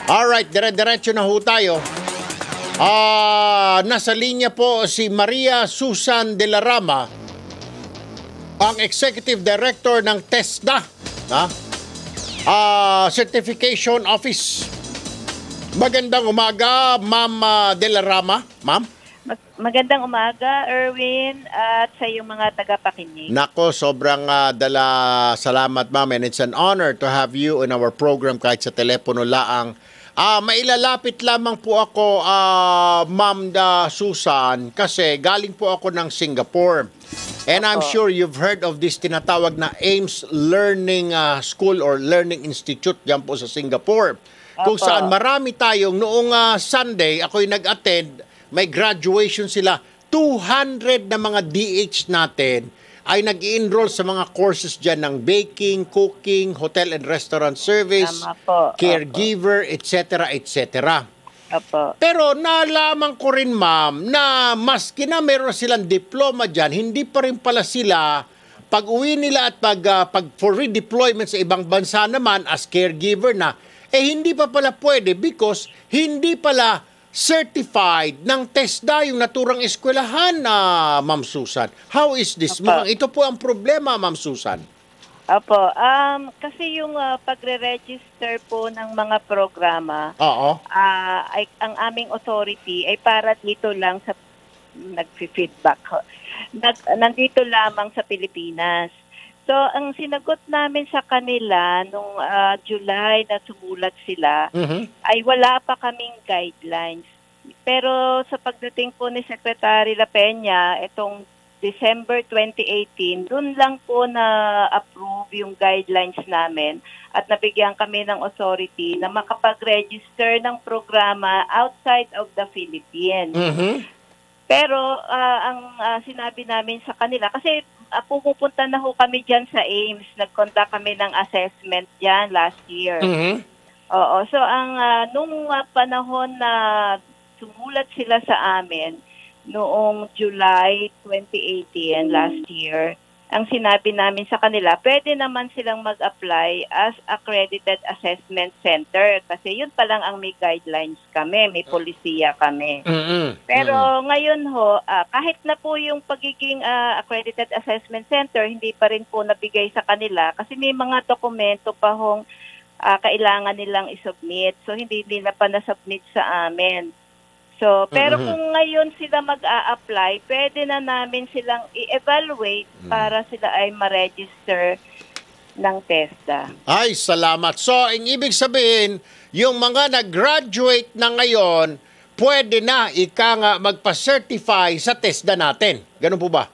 Alright, dire-diretso na ho tayo. Nasa linya po si Maria Susan de la Rama, ang Executive Director ng TESDA, Certification Office. Magandang umaga, Ma'am de la Rama. Ma'am? Magandang umaga, Erwin, at sa iyong mga tagapakinig. Nako, sobrang salamat, Ma'am, and it's an honor to have you in our program kahit sa telepono laang. Mailalapit lamang po ako, Ma'am Susan, kasi galing po ako ng Singapore. And I'm sure you've heard of this tinatawag na AIMS Learning School or Learning Institute dyan po sa Singapore. Kung saan marami tayong noong Sunday, ako'y nag-attend, may graduation sila. 200 na mga DH natin ay nag-i-enroll sa mga courses dyan ng baking, cooking, hotel and restaurant service, caregiver, etc., etc. Pero nalaman ko rin, Ma'am, na maski na meron silang diploma dyan, hindi pa rin pala sila, pag uwi nila at pag for redeployment sa ibang bansa naman as caregiver na, hindi pa pala pwede because hindi pala certified ng TESDA yung naturang eskwelahan na Ma'am Susan. How is this? Mukhang ito po ang problema, Ma'am Susan. Kasi yung pagre-register po ng mga programa, ang aming authority ay para dito lang sa nag-feedback. Nandito lamang sa Pilipinas. So, ang sinagot namin sa kanila nung July na sumulat sila, ay wala pa kaming guidelines. Pero sa pagdating po ni Secretary La Peña, itong December 2018, dun lang po na-approve yung guidelines namin at nabigyan kami ng authority na makapag-register ng programa outside of the Philippines. Pero ang sinabi namin sa kanila, kasi pupunta na ho kami dyan sa AIMS. Nag-conduct kami ng assessment dyan last year. So nung panahon na sumulat sila sa amin, noong July 2018, last year, ang sinabi namin sa kanila, pwede naman silang mag-apply as accredited assessment center kasi yun pa lang ang may guidelines kami, may polisiya kami. Pero ngayon ho, kahit na po yung pagiging accredited assessment center, hindi pa rin po nabigay sa kanila kasi may mga dokumento pa hong kailangan nilang isubmit. So hindi nila pa nasubmit sa amin. So, pero kung ngayon sila mag-a-apply, pwede na namin silang i-evaluate para sila ay ma-register ng TESDA. Ay, salamat. So, ang ibig sabihin, yung mga nag-graduate na ngayon, pwede na nga magpa-certify sa TESDA natin. Ganun po ba?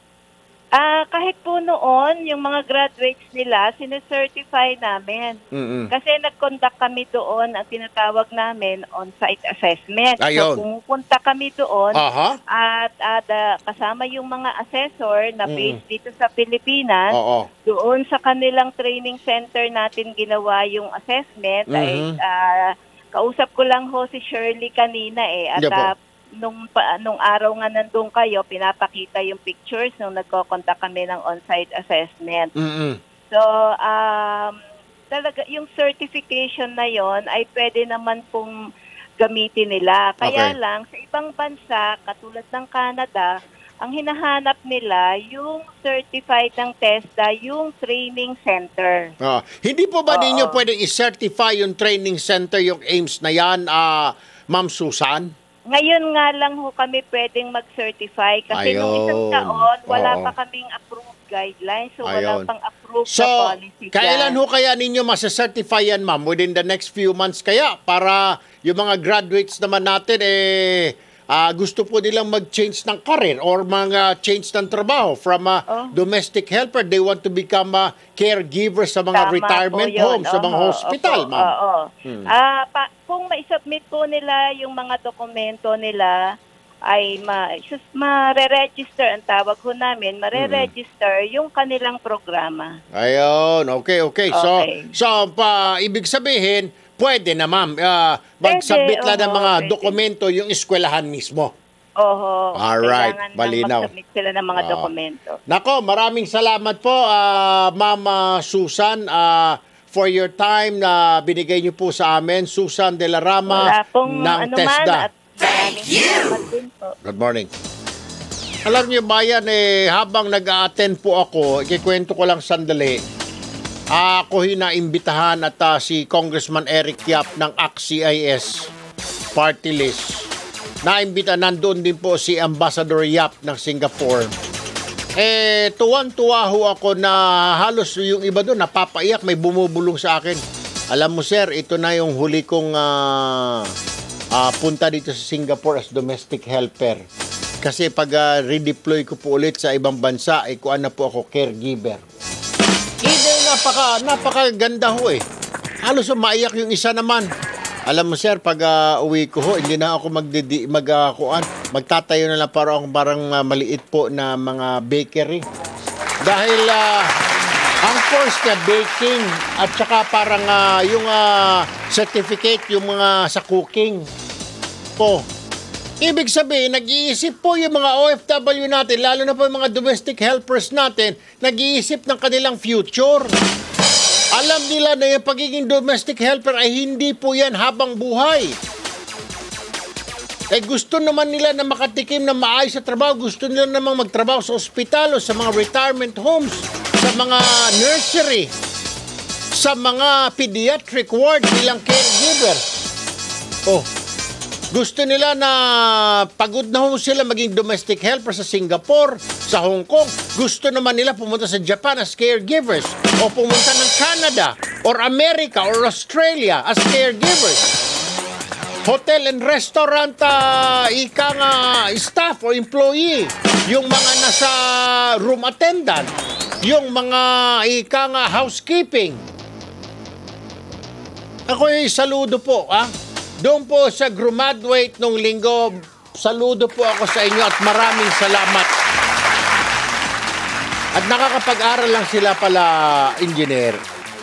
Kahit po noon, yung mga graduates nila, sinecertify namin. Kasi nag-conduct kami doon, ang tinatawag namin on-site assessment. Ayun. So, pumupunta kami doon at kasama yung mga assessor na based dito sa Pilipinas, doon sa kanilang training center natin ginawa yung assessment. Kausap ko lang ho si Shirley kanina at nung araw nga nandun kayo, pinapakita yung pictures nung nagko-contact kami ng on-site assessment. So, talaga, yung certification na yon ay pwede naman pong gamitin nila. Kaya lang, sa ibang bansa, katulad ng Canada, ang hinahanap nila, yung certified ng TESDA, yung training center. Hindi po ba ninyo pwedeng i-certify yung training center, yung AIMS na yan, Ma'am Susan? Ngayon nga lang ho kami pwedeng mag-certify kasi nung isang taon, wala pa kaming approved guidelines. So, wala pang approved na policy. Kailan ho kaya ninyo masa-certify yan, Ma'am? Within the next few months kaya? Para yung mga graduates naman natin, gusto po nilang mag-change ng career or mga change ng trabaho from domestic helper. They want to become a caregiver sa mga retirement homes, sa mga hospital, Ma'am. Kung ma-submit po nila yung mga dokumento nila, ay ma-re-register, ang tawag ho namin, ma-re-register yung kanilang programa. Ayun, okay. So ibig sabihin, pwede na, Ma'am, mag-submit lang ng mga dokumento yung eskwelahan mismo. Alright, malinaw. Mag-submit sila ng mga dokumento. Nako, maraming salamat po, Ma'am Susan. for your time na binigay niyo po sa amin, Susan De La Rama ng TESDA. Good morning. Alam niyo bayan, habang nag-a-attend po ako, ikikwento ko lang sandali, ako hinaimbitahan at si Congressman Eric Yap ng ACT-CIS party list. Naimbita, nandoon din po si Ambassador Yap ng Singapore. Tuwan-tuwa ho ako na halos yung iba doon napapaiyak, may bumubulong sa akin. Alam mo sir, ito na yung huli kong punta dito sa Singapore as domestic helper. Kasi pag redeploy ko po ulit sa ibang bansa, kuan na po ako caregiver. Napakaganda ho Halos maiyak yung isa naman. Alam mo sir, pag uwi ko ho, hindi na ako magtatayo na lang parang maliit po na mga bakery. Dahil ang course niya baking at saka parang yung certificate yung mga sa cooking po. Ibig sabihin, nag-iisip po yung mga OFW natin, lalo na po yung mga domestic helpers natin, nag-iisip ng kanilang future. Alam nila na yung pagiging domestic helper ay hindi po yan habang buhay. Gusto naman nila na makatikim na maayos sa trabaho, gusto nila namang magtrabaho sa ospital o sa mga retirement homes, sa mga nursery, sa mga pediatric ward bilang caregiver. Gusto nila na pagod na ho sila maging domestic helper sa Singapore, sa Hong Kong. Gusto naman nila pumunta sa Japan as caregivers o pumunta ng Canada or America or Australia as caregivers. Hotel and restaurant staff or employee. Yung mga nasa room attendant. Yung mga housekeeping. Ako'y saludo po, Doon po sa graduate nung linggo, saludo po ako sa inyo at maraming salamat. At nakakapag-aral lang sila pala, engineer.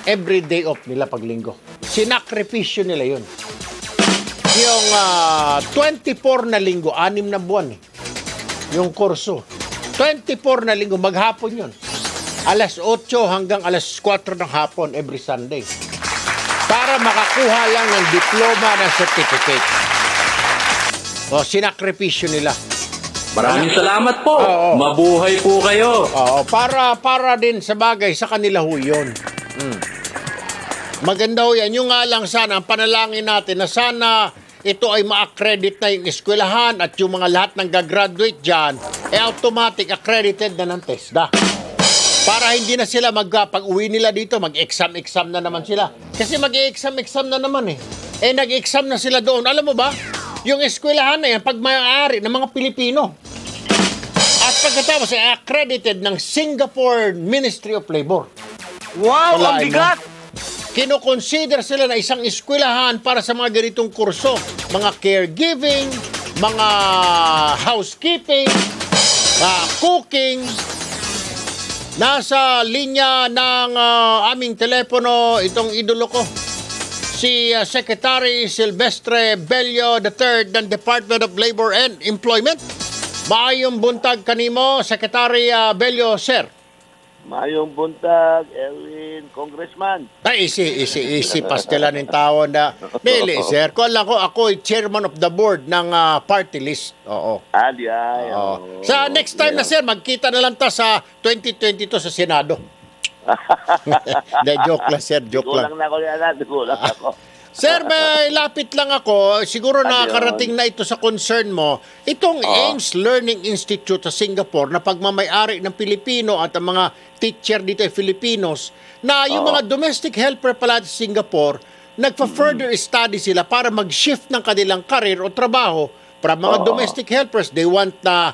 Every day off nila pag linggo. Sinakripisyo nila yun. Yung 24 na linggo, 6 na buwan yung kurso. 24 na linggo, maghapon yun. Alas 8 hanggang alas 4 ng hapon every Sunday. Para makakuha lang ng diploma na certificate. Sinakripisyo nila. Maraming salamat po. Mabuhay po kayo. Para din sa bagay sa kanila ho yun. Maganda ho yan. Yung nga lang sana, ang panalangin natin na sana ito ay ma-accredit na yung eskwelahan at yung mga lahat ng gagraduate dyan, automatic accredited na ng TESDA. Para hindi na sila pag-uwi nila dito, mag-exam na naman sila. Kasi mag-exam na naman nag-exam na sila doon. Alam mo ba, yung eskwelahan na yan, pag may-ari ng mga Pilipino. At pagkatapos ay accredited ng Singapore Ministry of Labor. Wow, ang bigat! Kino-consider sila na isang eskwelahan para sa mga ganitong kurso. Mga caregiving, mga housekeeping, cooking. Nasa linya ng aming telepono itong idolo ko, si Secretary Silvestre Bello III ng Department of Labor and Employment. Maayong buntag kanimo, Secretary Bello, sir. Maayong buntag, Erwin, Congressman. Easy. Pastelan ng tao na. Dili, sir. Kung lang ako chairman of the board ng party list. Sa next time na, sir, magkita na lang ta sa 2022 sa Senado. Joke lang, sir. Joke lang. Dugulang ako. Sir, may lapit lang ako. Siguro nakakarating na ito sa concern mo. Itong Ames Learning Institute sa Singapore na pagmamay-ari ng Pilipino at ang mga teacher dito ay Filipinos, na yung mga domestic helper pala sa Singapore, nagpa-further study sila para mag-shift ng kanilang career o trabaho. Para mga domestic helpers, they want na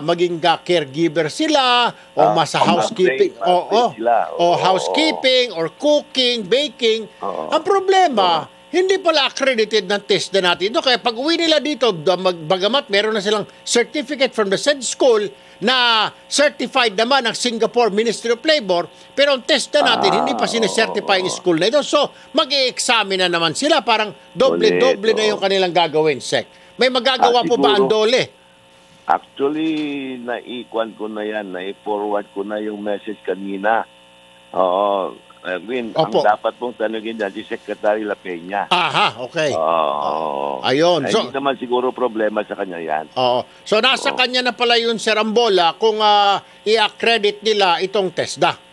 maging caregiver sila o masa housekeeping housekeeping or cooking, baking. Ang problema, hindi pala accredited ng TESDA natin ito. Kaya pag uwi nila dito, bagamat meron na silang certificate from the said school na certified naman ng Singapore Ministry of Labor, pero ang TESDA natin hindi pa sinicertify yung school na ito. So, mag-i-examine na naman sila. Parang doble-doble na yung kanilang gagawin, Sec. May magagawa po ba ang dole? Actually, naikuan ko na yan, na-forward ko na yung message kanina. Erwin, Opo. ang dapat pong tanungin dyan si Secretary La Peña. Aha, okay. Ayun. Ay, hindi naman siguro problema sa kanya yan. Oo. So nasa kanya na pala yun, Sir Ambola, kung i-accredit nila itong TESDA.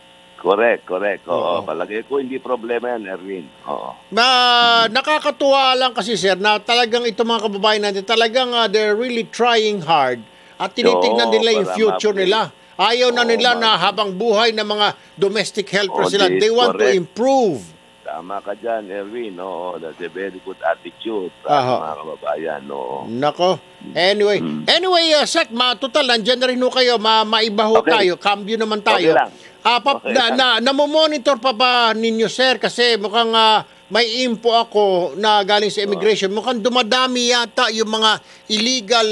Correct. Oo. Palagay ko hindi problema yan, Erwin. Oo. Nakakatuwa lang kasi, Sir, na talagang itong mga kababayan natin, talagang they're really trying hard at tinitignan nila yung future nila. Ayaw na nila na habang buhay ng mga domestic helpers sila. They want to improve. Tama ka dyan, Erwin. Oo, that's a very good attitude sa mga kababayan. Oo. Nako. Anyway, Sek, total, nandyan na rin ho kayo. Maiba ho tayo. Cambio naman tayo. Okay lang. Namomonitor pa ba ninyo, Sir? Kasi mukhang may info ako na galing sa immigration. Mukhang dumadami yata yung mga illegal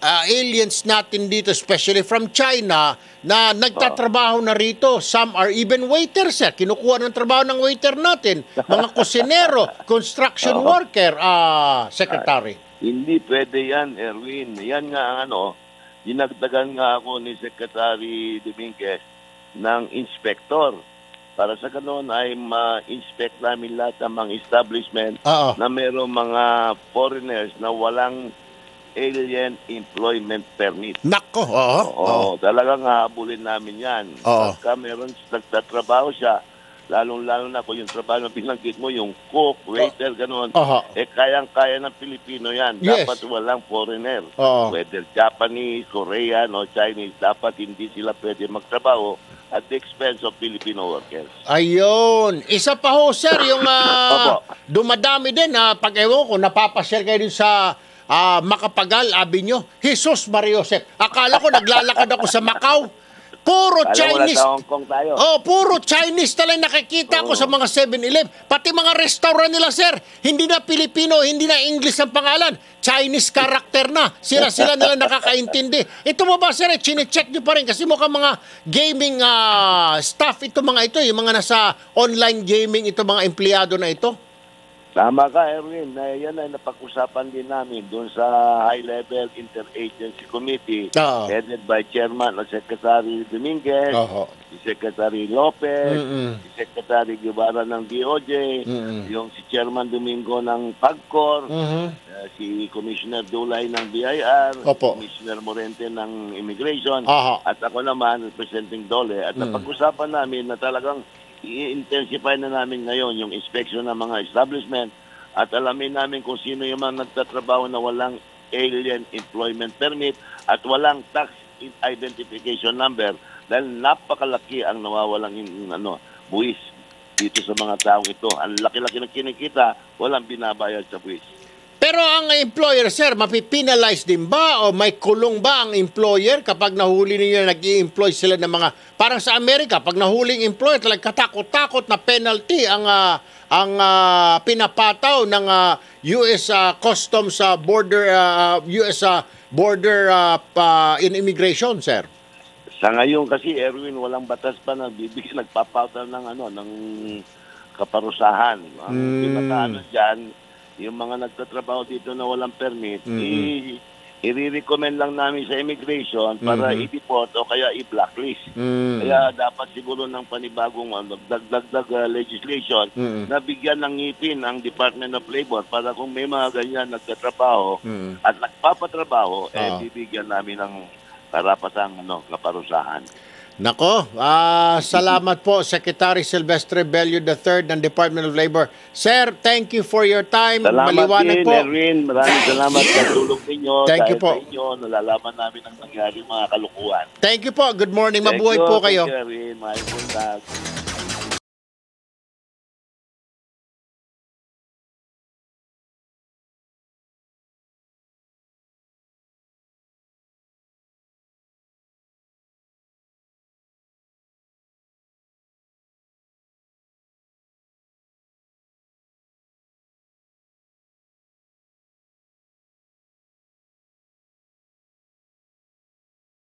aliens natin dito, especially from China, na nagtatrabaho na rito. Some are even waiters, Sir. Kinukuha ng trabaho ng waiter natin. Mga kusinero, construction worker, Secretary. Hindi pwede yan, Erwin. Yan nga ang dinagdagan nga ako ni Secretary Dominguez ng inspector. Para sa ganoon ay ma-inspect namin lahat ng mga establishment na mayroong mga foreigners na walang alien employment permit. Nako, Talagang habulin namin yan. Pagka meron nagtatrabaho siya, lalong-lalo na kung yung trabaho na binanggit mo, yung cook, waiter, gano'n, kayang-kaya ng Pilipino yan. Yes. Dapat walang foreigner. Whether Japanese, Korean, o Chinese, dapat hindi sila pwede magtrabaho at the expense of Filipino workers. Ayun. Isa pa ho, Sir, yung dumadami din, pag-ewan ko, napapasyal kayo din sa Macapagal Avenue. Jesus Mario Josep. Akala ko naglalakad ako sa Macau. Puro Chinese. Hong Kong tayo. Puro Chinese talagang nakikita ko sa mga 7-Eleven. Pati mga restaurant nila, Sir. Hindi na Pilipino, hindi na English ang pangalan. Chinese character na. Sila nila nakakaintindi. Ito mo ba, Sir, chine-check nyo pa rin kasi mukhang mga gaming staff ito mga ito, yung mga nasa online gaming ito mga empleyado na ito. Tama ka, Erwin. Yan ay napag-usapan din namin doon sa high-level interagency committee headed by Chairman o Secretary Dominguez, si Secretary Lopez, si Secretary Guevara ng DOJ, yung si Chairman Domingo ng PAGCOR, si Commissioner Dulay ng BIR, Commissioner Morente ng Immigration, at ako naman, representing Dole. At napag-usapan namin na talagang i-intensify na namin ngayon yung inspection ng mga establishment at alamin namin kung sino yung mga nagtatrabaho na walang alien employment permit at walang tax identification number dahil napakalaki ang nawawalang buwis dito sa mga taong ito. Ang laki-laki ng kinikita, walang binabayad sa buwis. Pero ang employer, Sir, mapipinalize din ba o may kulong ba ang employer kapag nahuli ninyo na nag-i-employ sila ng mga, parang sa Amerika, pag nahuling employer, talagang katakot-takot na penalty ang pinapataw ng US Customs Border, US Border in Immigration, Sir? Sa ngayon kasi, Erwin, walang batas pa na nagpapataw ng kaparusahan. Ang pinakaano dyan, yung mga nagtatrabaho dito na walang permit, i-recommend lang namin sa immigration para i-deport o kaya i-blacklist. Kaya dapat siguro ng panibagong dagdag legislation na bigyan ng ngipin ang Department of Labor para kung may mga ganyan nagtatrabaho at nagpapatrabaho, bibigyan namin ng karapatang kaparusahan. Nako, salamat po, Secretary Silvestre Bello III ng Department of Labor. Sir, thank you for your time. Salamat Maliwanag din, po. Erwin. Maraming salamat sa tulong ninyo. Thank you po. Sa inyo, nalalaman namin ang nangyari mga kalukuhan. Thank you po. Good morning. Mabuhay po kayo. Thank you, Erwin. Maayong buntag.